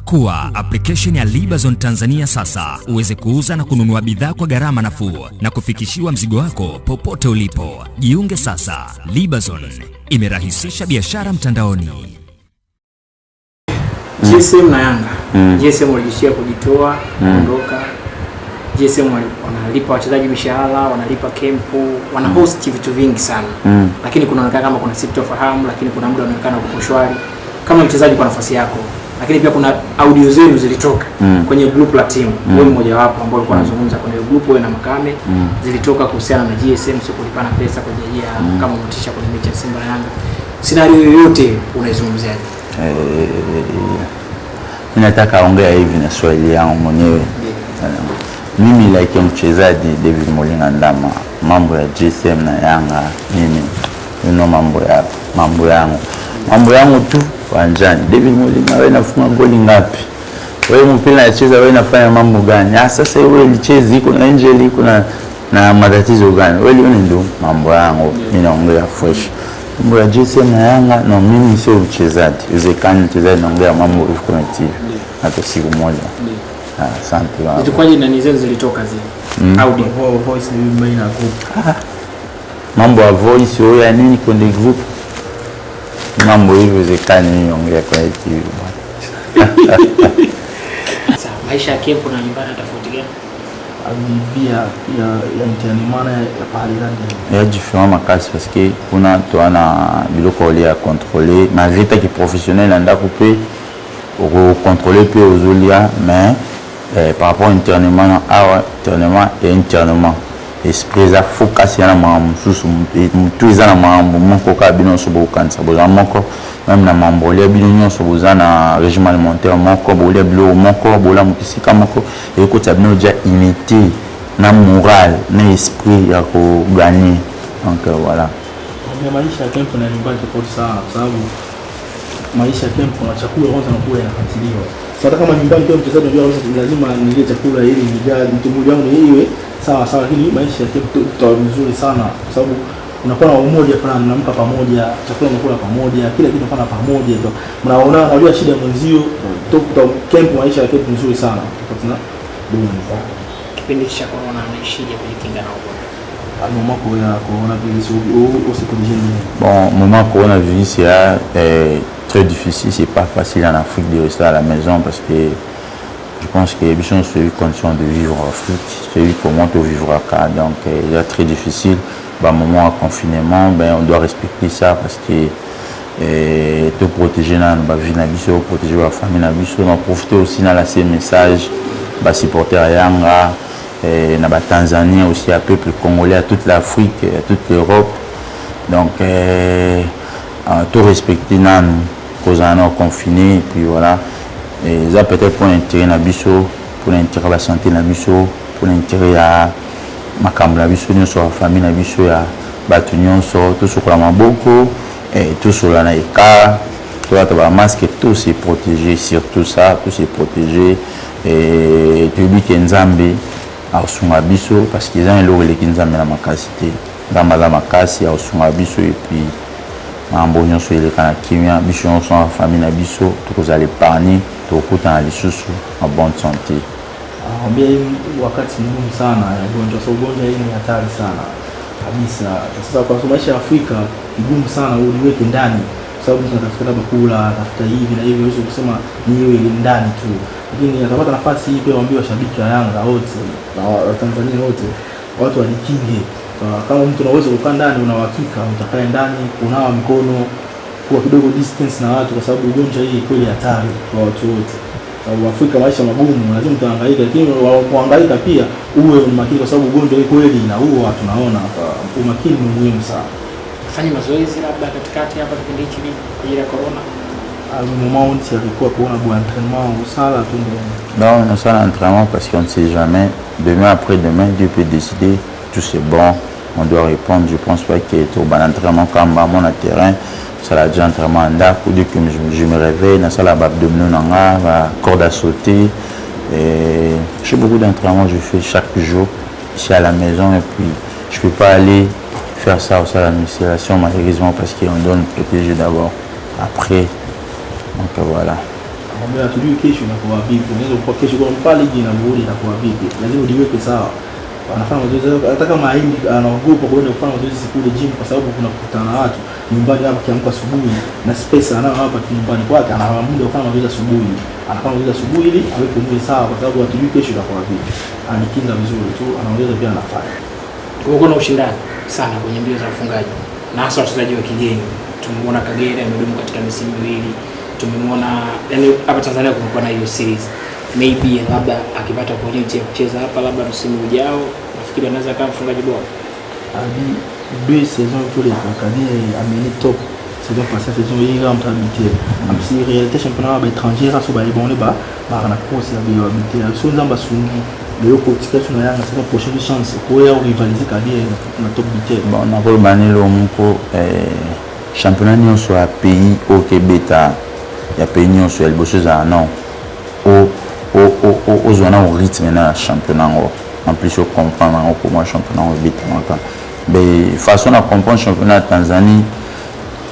Pakua application ya Libazon Tanzania sasa uweze kuuza na kununua bidhaa kwa gharama nafuu na kufikishiwa mzigo wako popote ulipo. Jiunge sasa. Libazon imerahisisha biashara mtandaoni. GSM na Yanga. GSM walijishia kujitoa, kuondoka. GSM wanalipa wachezaji mishahara, wanalipa kempu, wana host vitu vingi sana. Lakini kunaonekana kama kuna sitofahamu, lakini kuna muda unaonekana uko shwari kama mchezaji kwa nafasi yako. Lakini pia kuna audio zenu zilitoka kwenye group la timu. Wewe mmoja wapo ambao alikuwa anazungumza kwenye group, wewe na Makame, zilitoka kuhusiana na GSM sio kulipana pesa kwa ajili ya kama motisha kwenye mechi ya Simba na Yanga. Scenario yoyote unaizungumziaje? Ninataka ongea hivi na swali yangu mwenyewe. Mimi like mchezaji David Molinga Ndama, mambo ya GSM na Yanga mimi mambo yangu tu wanjani. David Molinga wewe unafunga goli ngapi? Wewe mpira unacheza wewe unafanya mambo gani? Sasa wewe ulicheza iko na Angel iko na matatizo gani? Wewe ndio mambo yangu mimi naongea fresh. Mambo ya GSM na Yanga no, mimi sio mchezaji. Uwezekani mchezaji naongea mambo connective hata siku moja. Asante baba. Zilikuwaje na nizo zilitoka zile? Audio voice ni main group. Mambo ya voice au ya nini kwenye group? Mambo hivyo zikani niongea kwa hiyo bwana. Sasa maisha ya camp na nyumbani tofauti gani? Via ya mtianimana ya pale ndani. Ya différent makasi parce que kuna toana biloko lié à contrôler ma vie qui professionnelle anda couper au contrôler peu aux olia mais par rapport internement internement esprit za focus yana mambo susu mtu izana mambo moko ka bino sobo kansa boza moko même na mambo lia bino sobo zana régime alimentaire moko bolia bilo moko bola mukisika moko et ko tabino déjà imiter na moral na esprit ya ko gagner donc voilà. Maisha ya camp na nyumbani tofauti sana kwa sababu maisha ya camp na chakula kwanza nakula yanafuatiliwa. Sasa kama nyumbani kwa mchezaji unajua lazima nile chakula ili nijali mtumbo wangu iwe sawa sawa, lakini maisha ya camp tu vizuri sana kwa sababu unakuwa na umoja fulani, mnamka pamoja, chakula mnakula pamoja, kila kitu mnafanya pamoja, ndio mnaona unajua shida mwenzio. Toka camp maisha ya camp nzuri sana tuna dunia. Kipindi cha corona anaishije kujikinga na ugonjwa? Moment coronavirus aussi conditionné. Bon, moment coronavirus est très difficile, c'est pas facile en Afrique de rester à la maison parce que je pense que les gens sont en condition de vivre en Afrique, c'est comment tu vivre à cas, donc il est très difficile. Bah, moment à confinement, ben on doit respecter ça parce que te protéger dans la vie nabiso, protéger la famille nabiso, on profiter aussi dans la ces messages, bah supporter Yanga. Na Tanzanie aussi, à peuple congolais, à toute l'Afrique, à toute l'Europe. Donc, tout respecter nan, cause en confiné, et puis voilà. Et ça peut-être pour l'intérêt nabiso, pour l'intérêt de la santé nabiso, pour l'intérêt à ma cambre nabiso, nous sur la famille nabiso, à batunion sur tout sur la maboko, et tout sur la naïka, tout la masque, tout c'est protégé, surtout ça, tout c'est protégé. Et tu dis qu'il y a a usunga biso parce qu'ils ont le relais qui nous amène à ma casité dans ma casse a usunga biso et puis mambo nyonso ile kana kimia biso nyonso en famille na biso tukozala épargner tukutana lisusu en bonne santé. Ambia wakati mgumu sana ya ugonjwa, so ugonjwa hii ni hatari sana kabisa. Sasa kwa maisha ya Afrika ngumu sana uliweke ndani sababu tunatafuta bakula, tafuta hivi na hivi, usiwe kusema ni wewe ndani tu. Lakini atapata nafasi hii pia waambie washabiki wa Yanga wote na wa Tanzania wote watu wajikinge. Kama mtu anaweza kukaa ndani una uhakika utakaa ndani, kunawa mikono, kuwa kidogo distance na watu kwa sababu ugonjwa hii kweli hatari kwa watu wote. Sababu Afrika maisha magumu, lazima utahangaika, lakini kuhangaika pia uwe makini kwa sababu ugonjwa hii kweli na huo tunaona umakini ni muhimu sana. Fanya mazoezi labda katikati hapa kipindi hiki kwa ajili ya corona. Moment où il quoi pour un bon entraînement ou ça là tout. Non, on sort l'entraînement parce qu'on ne sait jamais. Demain après demain, Dieu peut décider. Tout c'est bon. On doit répondre. Je pense pas qu'il y ait trop bon entraînement comme à mon terrain. Ça l'a déjà entraînement en date. Pour dire que je me réveille dans ça la abdominaux nanga, la corde à sauter. Et j'ai beaucoup d'entraînements. Je fais chaque jour ici à la maison et puis je peux pas aller faire ça aussi à l'administration malheureusement parce qu'on doit nous protéger d'abord. Après. Donc voilà. Mwambie atujui kesho inakuwa vipi. Unaweza kwa kesho kwa mpali ligi na bodi inakuwa vipi. Lazima ujiweke sawa. Anafanya mazoezi hata kama haindi anaogopa kwenda kufanya mazoezi kule gym kwa sababu kuna kukutana na watu. Nyumbani hapa kiamka asubuhi na space anayo hapa nyumbani kwake, ana muda wa kufanya mazoezi asubuhi. Anafanya mazoezi asubuhi ili aweke mwili sawa kwa sababu atujui kesho itakuwa vipi. Anakinga vizuri tu, anaongeza pia anafanya. Kuna ushindani sana kwenye mbio za ufungaji na hasa wachezaji wa kigeni. Tumemwona Kagere amedumu katika misimu miwili. Tumemwona yani hapa Tanzania kumekuwa na hiyo series. Maybe labda akipata opportunity ya kucheza hapa labda msimu ujao, nafikiri anaweza kama mfungaji bora. Hadi 2 saisons tous les Kagere amené top. Saison passée saison hii kama mtabiti. Amsi réalité championnat ba étranger aso ba ibone ba na course ya bio habité. So nzamba sungi leo ko tikatu na Yanga c'est une prochaine chance pour ya rivaliser Kagere na top bité. Bon na ko manelo mko championnat nyonso ya pays au Québec ya pays nyonso ya liboso za non aux au rythme na championnat en plus je comprends comment championnat au bit mais façon à comprendre championnat Tanzanie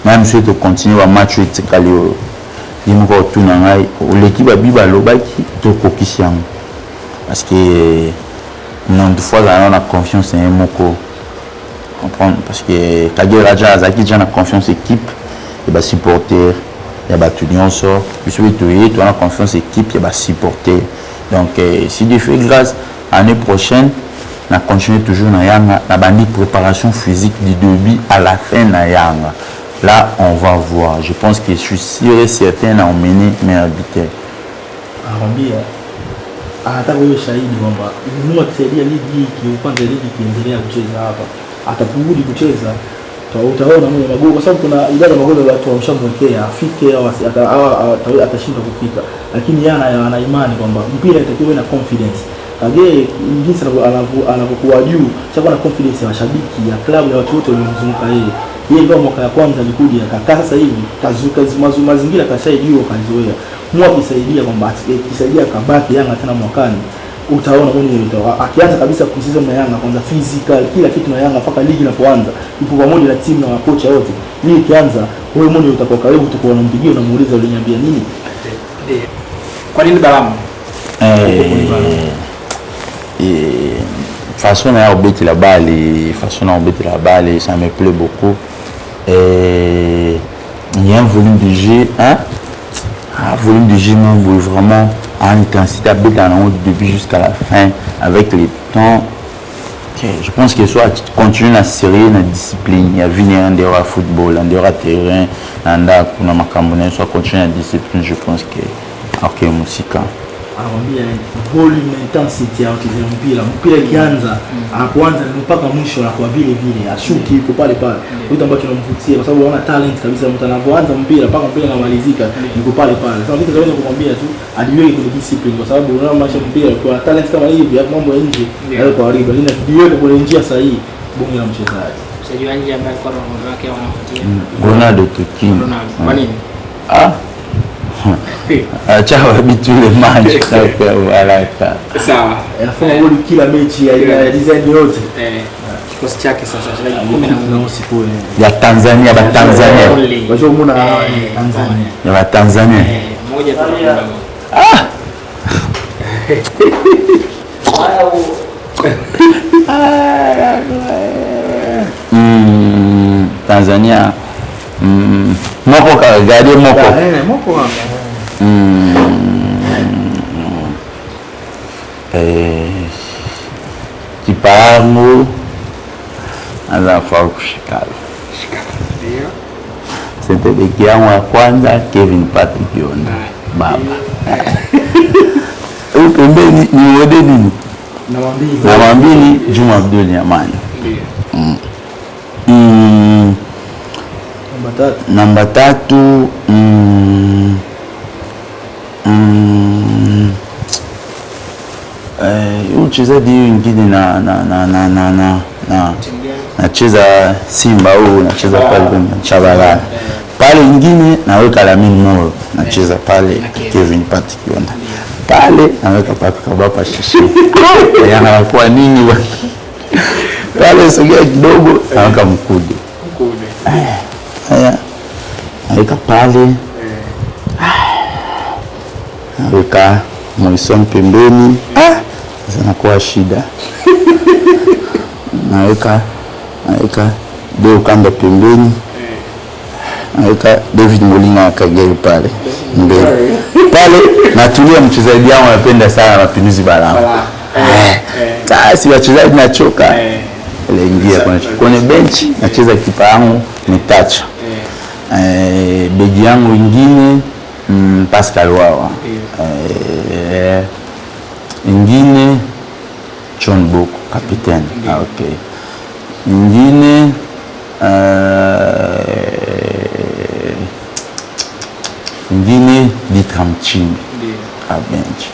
même si tu continues à match et calio il me va tout na l'équipe biba lobaki to kokisiam parce que non de fois on a confiance en moko comprendre parce que Kagere Raja Azaki déjà na confiance équipe et ba supporter. Il y a battu sort, je suis étonné, tu as confiance équipe, il y a supporter. Donc si Dieu fait grâce, l'année prochaine, on a continué toujours dans Yanga, la bandit préparation physique du début à la fin dans Yanga. Là, on va voir. Je pense que je suis sûr et certain à emmener mes habitants. Arambia, hata wewe shahidi kwamba inunua kusaidia ligi kiupande ligi kiendelea kucheza hapa. Atapurudi kucheza. Utaona mwenye magoli kwa sababu kuna idadi ya magoli watu wamshamwekea afike au atashinda kufika, lakini yana ana imani kwamba mpira itakiwa na confidence. Kagere jinsi anapokuwa juu chakuwa na confidence ya mashabiki ya klabu ya watu wote waliomzunguka yeye. Yeye ndio mwaka ya kwanza alikuja akakaa, sasa hivi kazuka mazingira kashaidiwa kazoea. Mwa kisaidia kwamba akisaidia kabaki Yanga tena mwakani. Utaona mwenyewe akianza kabisa kucheza na Yanga kwanza physical kila kitu na Yanga mpaka ligi inapoanza ipo pamoja na timu na makocha wote. Ligi ikianza wewe mwenyewe utakuwa karibu utakuwa unampigia unamuuliza uliniambia nini? Kwa nini Balama? Façon à embêter la balle, façon à embêter la balle, ça me plaît beaucoup. Il y a un volume de jeu, hein? Un volume de jeu vraiment en intensité du début jusqu'à la fin avec les temps. Je pense que soit continuer à serrer la discipline, il y a venir en dehors football, en dehors terrain, en dehors soit continuer la discipline. Je pense que ok musique. Anakuambia volume na intensity ya kucheza mpira kianza anapoanza mpaka mwisho anakuwa vile vile ashuti yuko pale pale, kitu ambacho kinamvutia kwa sababu anaona talent kabisa. Mtu anapoanza mpira mpaka mpira unamalizika yuko pale pale. Sasa kitu naweza kumwambia tu adiweke kwenye discipline, kwa sababu unaona maisha mpira kwa talent kama hivi ya mambo ya nje hayo kwa karibu, lakini adiweke kwenye njia sahihi bonge la mchezaji. Mchezaji wa nje ambaye kwa roho wake wanafutia Ronaldo Tukin. Kwa nini? Ciao habitué les matchs voilà sawa, anafanya goli kila mechi ya design yote. Kikosi chake sasa wachezaji 10 na usipole ya Tanzania ba Tanzania wajua mbona Tanzania ya ba Tanzania moja tu Tanzania moko kagade moko Kiparango anafaa kushikana. Sente beki yangu ya kwanza Kevin Patrick Yonda baba. Huyu pembeni ni wode nini? Na mambili Juma Abdul Yamani. Namba tatu mchezaji mwingine nacheza Simba au nacheza pale Chabala pale, ingine naweka Lamine Moro nacheza pale Kevin Patrick Yonda pale, naweka Patrick Kabapa Shishi yanakuwa nini bwana pale, sogea kidogo naweka Mkude haya naweka pale naweka Morrison pembeni. Zinakuwa shida. naweka Deo Kanda pembeni. Naweka David Molinga Kagere pale mbele. Pale natulia, mchezaji wangu anapenda sana Mapinduzi Balama. Si wachezaji nachoka. Ile ingia kwenye bench nacheza kipa yangu Mitacha. Begi yangu ingine Pascal Wawa. Ingine John Boko capitaine. Okay. Ingine Ditram Chimbi a bench.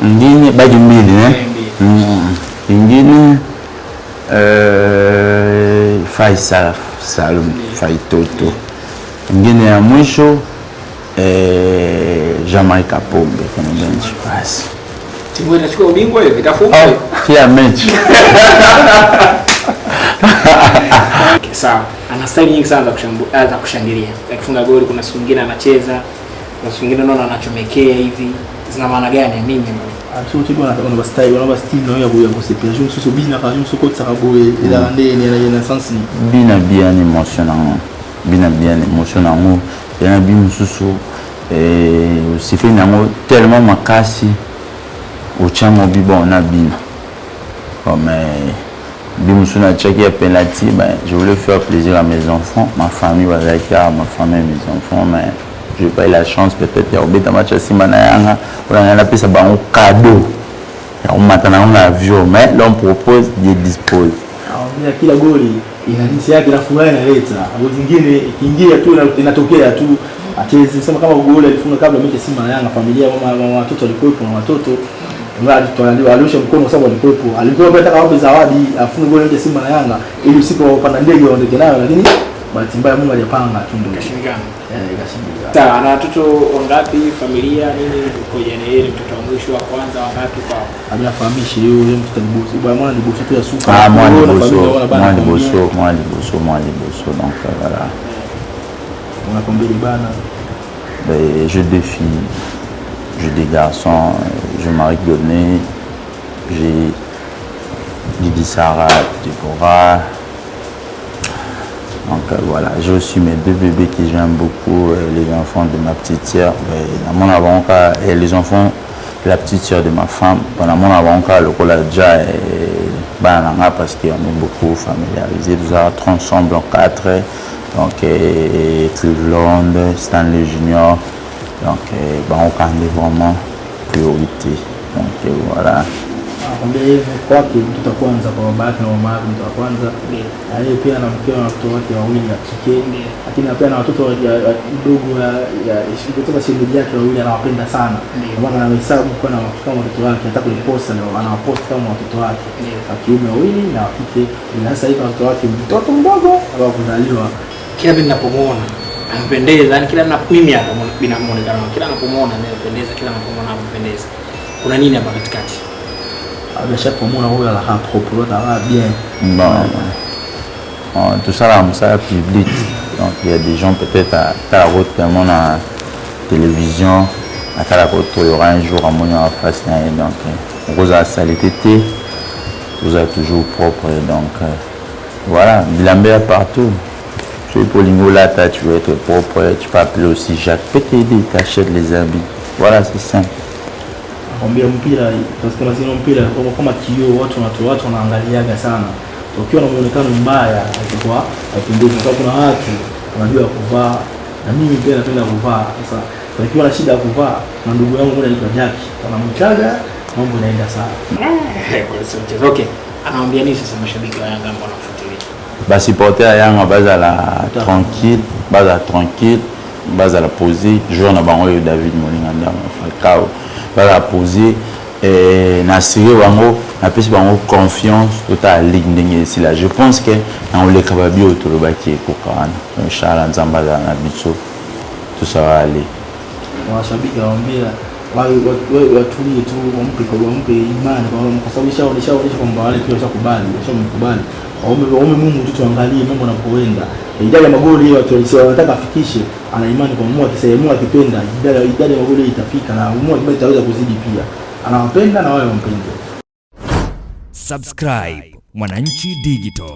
Ingine bagi mbili ingine Faisal Salum Faitoto. Ingine ya mwisho Jean-Marie Kapombe kwenye bench. Basi timu inachukua ubingwa hiyo itafunga kila mechi. Sawa, ana style nyingi sana za kushangilia. Akifunga goli kuna siku nyingine anacheza, kuna siku nyingine unaona anachomekea hivi. Zina maana gani nini mbona? Surtout on va style na ya kusepia. Je me suis bina quand je me suis côté Saraboé et la randé ni na sens ni bien émotionnant. Bien émotionnant. Yana bi mususu usife nango tellement makasi uchamo bibo na bina. Comme Bimusuna Tchaki a penalty, je voulais faire plaisir à mes enfants, ma famille, ma famille et mes enfants, mais je n'ai pas eu la chance peut-être de faire un match à Simanayanga, on a appelé ça un cadeau. On m'attend en avion, mais l'on propose, il dispose. Alors, kila goli inadisi yake na furaha inaleta. Hapo zingine ikiingia tu inatokea tu. Acheze sema kama goli alifunga kabla mechi Simanayanga, familia mama watoto walikuwepo na watoto ndio aliosha mkono kwa sababu alikuwepo. Alikuwa anataka wape zawadi afunge goli ya Simba na Yanga ili usiku wapanda ndege waondoke nayo, lakini bahati mbaya Mungu alipanga tu ndio kashindikana. Kashindikana. Sawa, ana watoto wangapi, familia nini, uko jana yeye mtoto wa mwisho wa kwanza wangapi kwao? Amefahamisha yule mtoto ni bosi. Bwana mwana ni bosi tu ya suka. Mwana ni bosi donc voilà. On a combien de bana? Je défie. J'ai des garçons, je Marie Godney, j'ai Didi Sarah, Déborah. Donc voilà, j'ai aussi mes deux bébés que j'aime beaucoup, les enfants de ma petite sœur. Dans mon avant-cas, et les enfants de la petite sœur de ma femme. Dans mon avant-cas, le collège parce qu'on est beaucoup familiarisés. Nous avons ensemble en 4. Donc Cleveland, Stanley Junior. Donc, on a vraiment priorité. Donc, voilà. Kwambie kwake mtoto wa kwanza kwa baba yake na mama yake mtoto wa kwanza. Yeye pia na mkeo na watoto wake wawili wa kike. Lakini pia na watoto wadogo ya kutoka shemeji yake wawili anawapenda sana. Kwa maana anahesabu kwa na kama watoto wake hata kuliposta na anawapost kama watoto wake. Wa kiume wawili na wa kike. Na sasa hivi watoto wake mtoto mdogo ambao kuzaliwa. Kila ninapomuona anapendeza, yani kila mimi hapa binamuonekana kila ninapomwona anapendeza, kila ninapomwona anapendeza. Kuna nini hapa katikati? Ameshapomwona huyo la propre là bien. Bon, tout ça là, ça public. Donc il y a des gens peut-être à la route tellement à télévision, à la route il y aura un jour à mon en face donc rose à saleté, tout ça toujours propre donc voilà, Bilambert partout. Tu es Polingo là, tu veux être propre, tu peux appeler aussi Jacques, peut t'aider, t'achètes les habits. Voilà, c'est simple. Kwambia mpira parce que lazima mpira kama kioo watu wanaangaliaga sana. Ukiwa na muonekano mbaya kwa haipendezi, kwa kuna watu wanajua kuvaa na mimi pia napenda kuvaa. Sasa ukiwa na shida ya kuvaa na ndugu yangu mmoja anaitwa Jackie, anamchaga mambo yanaenda sawa. Okay. Anaambia nini sasa mashabiki wa Yanga ambao wanafuatilia? Basi porter Yanga bazala tranquille, bazala poser, jouer na bango yo David Molinga ndama Falcao. Bazala poser na sérieux bango, na pesi bango confiance tota ligue ndenge ici là. Je pense que na ole kababi otolobaki kokana. Inshallah nzamba na biso tout ça va aller. Washabiki waambia watulie tu, wampe imani kwa sababu ishaonesha kwamba wale pia washamkubali. Waume Mungu tu, tuangalie mambo yanapoenda. Idadi ya magoli hiyo wanataka afikishe, ana imani kwa Mungu, akisema akipenda idadi ya magoli itafika na Mungu itaweza kuzidi pia. Anawapenda na wale wampende. Subscribe Mwananchi Digital.